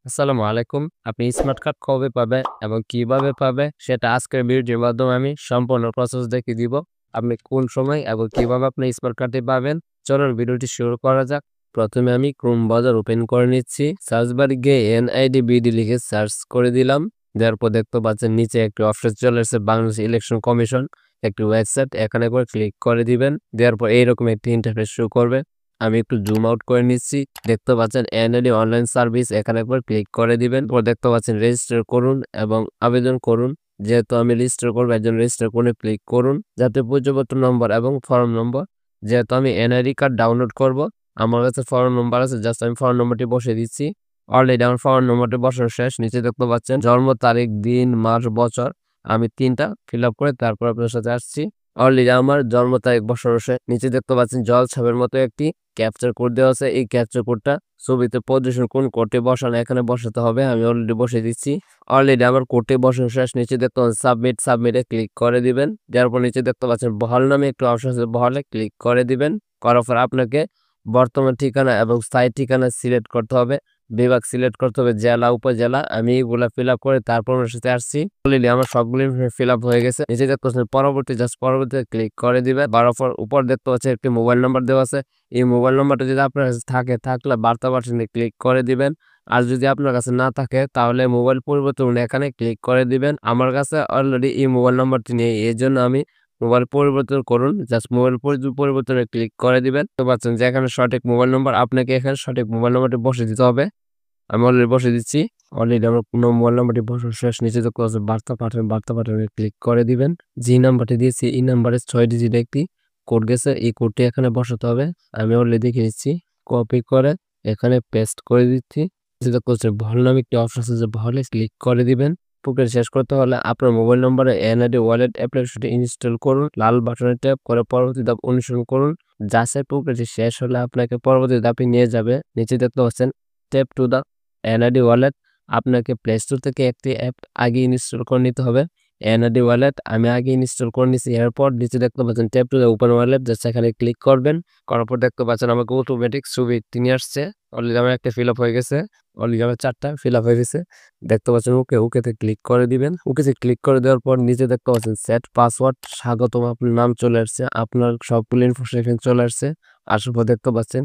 আসসালামু আলাইকুম। আপনি স্মার্ট কার্ড কবে পাবে এবং কিভাবে পাবে সেটা আজকের ভিডিওর মাধ্যমে আমি সম্পূর্ণ প্রসেস দেখিয়ে দিব। আপনি কোন সময় এবং কিভাবে আপনি স্মার্ট কার্ডটি পাবেন, চলুন ভিডিওটি শুরু করা যাক। প্রথমে আমি ক্রোম ব্রাউজার ওপেন করে নিচ্ছি। সার্চ বারে গিয়ে NIDBD লিখে সার্চ করে দিলাম। দেওয়ার পর দেখতে পাচ্ছেন নিচে একটি অপশন চলে এসেছে, বাংলাদেশ ইলেকশন কমিশন একটি ওয়েবসাইট। এখানে করে ক্লিক করে দিবেন। দেওয়ার পর এইরকম একটি ইন্টারফেস শো করবে। আমি একটু জুম আউট করে নিচ্ছি। দেখতে পাচ্ছেন NID অনলাইন সার্ভিস, এখানে একবার ক্লিক করে দিবেন। পর দেখতে পাচ্ছেন রেজিস্টার করুন এবং আবেদন করুন। যেহেতু আমি রেজিস্টার করবো, একজন রেজিস্টার করে ক্লিক করুন। যাতে পরিচয়পত্র নম্বর এবং ফর্ম নম্বর, যেহেতু আমি NID কার্ড ডাউনলোড করব, আমার কাছে ফর্ম নম্বর আছে, জাস্ট আমি ফর্ম নম্বরটি বসিয়ে দিচ্ছি। অলরেডি আমার ফর্ম নম্বরটি বসানো শেষ। নিচে দেখতে পাচ্ছেন জন্ম তারিখ, দিন, মাস, বছর। আমি 3টা ফিল আপ করে তারপর আপনার সাথে আসছি। অলরেডি আমার জন্ম তারিখ বসানো শেষ। নিচে দেখতে পাচ্ছেন জল ছাপের মতো একটি ক্যাপচার কোড দেওয়া আছে। এই ক্যাপচার কোডটা ছবিতে প্রদর্শন কোন কোডে বসানো, এখানে বসাতে হবে। আমি অলরেডি বসিয়ে দিচ্ছি। অলরেডি আমার কোডে বসানো শেষ। নিচে দেখতে পাচ্ছেন সাবমিটে ক্লিক করে দিবেন। দেওয়ার পর নিচে দেখতে পাচ্ছেন বহাল নামে একটু অপশন আছে, বহালে ক্লিক করে দিবেন। করার পর আপনাকে বর্তমান ঠিকানা এবং স্থায়ী ঠিকানা সিলেক্ট করতে হবে, বিভাগ সিলেক্ট করতে হবে, জেলা, উপজেলা। আমি এগুলা ফিল আপ করে তারপর আমার সাথে আসছি। অলরেডি আমার সবগুলি ফিল আপ হয়ে গেছে। নিচে দেখতে পাচ্ছেন পরবর্তীতে ক্লিক করে দিবেন। বারোফর উপর দেখতে পাচ্ছেন একটি মোবাইল নাম্বার দেওয়া আছে। এই মোবাইল নাম্বারটা যদি আপনার কাছে থাকলে বার্তা বাটনে ক্লিক করে দিবেন। আর যদি আপনার কাছে না থাকে তাহলে মোবাইল পরিবর্তন এখানে ক্লিক করে দিবেন। আমার কাছে অলরেডি এই মোবাইল নাম্বারটি নেই, এই জন্য আমি মোবাইল পরিবর্তন করুন, জাস্ট মোবাইল পরিবর্তনে ক্লিক করে দিবেন। তো পাচ্ছেন যে এখানে সঠিক মোবাইল নাম্বার, আপনাকে এখানে সঠিক মোবাইল নাম্বারটি বসে দিতে হবে। আমি অলরেডি বসে দিচ্ছি। অলরেডি আমার কোনো মোবাইল নাম্বারটি বসানো শেষ। নিচে দেখতে পাচ্ছেন বার্তা পাঠাবেন ক্লিক করে দিবেন। যে নাম্বারটি দিয়েছি এই নাম্বারে 6 ডিজিট একটি কোড গেছে, এই কোডটি এখানে বসাতে হবে। আমি অলরেডি দেখে নিচ্ছি। কপি করে এখানে পেস্ট করে দিচ্ছি। যেটা করছে বহাল নামে একটি অপশন আছে, যে বহালে ক্লিক করে দিবেন। প্রক্রিয়া শেষ করতে হলে আপনার মোবাইল নম্বরে NID ওয়ালেট অ্যাপ্লিকেশনটি ইনস্টল করুন, লাল বাটনে ট্যাপ করে পরবর্তী ধাপ অনুসরণ করুন। যাচাই প্রক্রিয়াটি শেষ হলে আপনাকে পরবর্তী ধাপে নিয়ে যাবে। নিচে দেখতে পাচ্ছেন tap to the NID wallet. আপনাকে প্লে স্টোর থেকে একটি অ্যাপ আগে ইনস্টল করে নিতে হবে। NID ওয়ালেট আমি আগে ইনস্টল করে নিয়েছি। এরপর নিচে দেখতে পাচ্ছেন tap to the open wallet, just এখানে ক্লিক করবেন। করার পর দেখতে পাচ্ছেন আমাকে অটোমেটিক ছবি নিয়ে আসছে। অলরেডি আমার একটা ফিল আপ হয়ে গেছে। অলরেডি আমার 4টা ফিল আপ হয়ে গেছে। দেখতে পাচ্ছেন ওকেতে ক্লিক করে দিবেন। ওকেতে ক্লিক করে দেওয়ার পর নিচে দেখতে পাচ্ছেন সেট পাসওয়ার্ড, স্বাগতম, আপনার নাম চলে আসছে, আপনার সবগুলো ইনফরমেশন চলে আসছে। আসার পর দেখতে পাচ্ছেন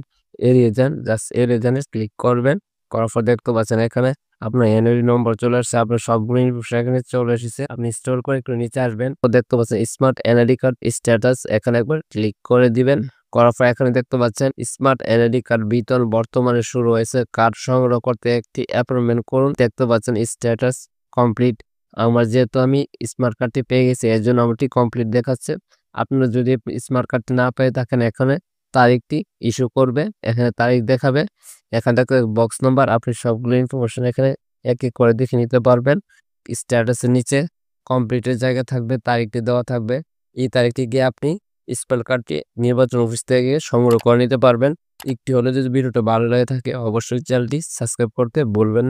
এড়িয়ে যান, জাস্ট এড়িয়ে যান ক্লিক করবেন। করার পর দেখতে পাচ্ছেন এখানে আপনার NID নম্বর চলে আসছে, আপনার সবগুলো ইনফরমেশন এখানে চলে এসেছে। আপনি স্টোর করে একটু নিচে আসবেন। তো দেখতে পাচ্ছেন স্মার্ট NID কার্ড স্ট্যাটাস, এখানে একবার ক্লিক করে দিবেন। করার পর এখানে দেখতে পাচ্ছেন স্মার্ট NID কার্ড বিতরণ বর্তমানে শুরু হয়েছে, কার্ড সংগ্রহ করতে একটি অ্যাপয়েন্টমেন্ট করুন। দেখতে পাচ্ছেন স্ট্যাটাস কমপ্লিট। আমার যেহেতু আমি স্মার্ট কার্ডটি পেয়ে গেছি, এর জন্য আমারটি কমপ্লিট দেখাচ্ছে। আপনারা যদি স্মার্ট কার্ডটি না পেয়ে থাকেন, এখানে তারিখটি ইস্যু করবে, এখানে তারিখ দেখাবে, এখান থেকে বক্স নাম্বার, আপনি সবগুলো ইনফরমেশন এখানে এক এক করে দেখে নিতে পারবেন। স্ট্যাটাসের নিচে কমপ্লিটের জায়গা থাকবে, তারিখটি দেওয়া থাকবে। এই তারিখটি গিয়ে আপনি স্মার্ট কার্ডটি নির্বাচন অফিস থেকে সংগ্রহ করে নিতে পারবেন। একটি হলে যদি ভিডিওটা ভালো লাগে থাকে, অবশ্যই চ্যানেলটি সাবস্ক্রাইব করতে ভুলবেন না।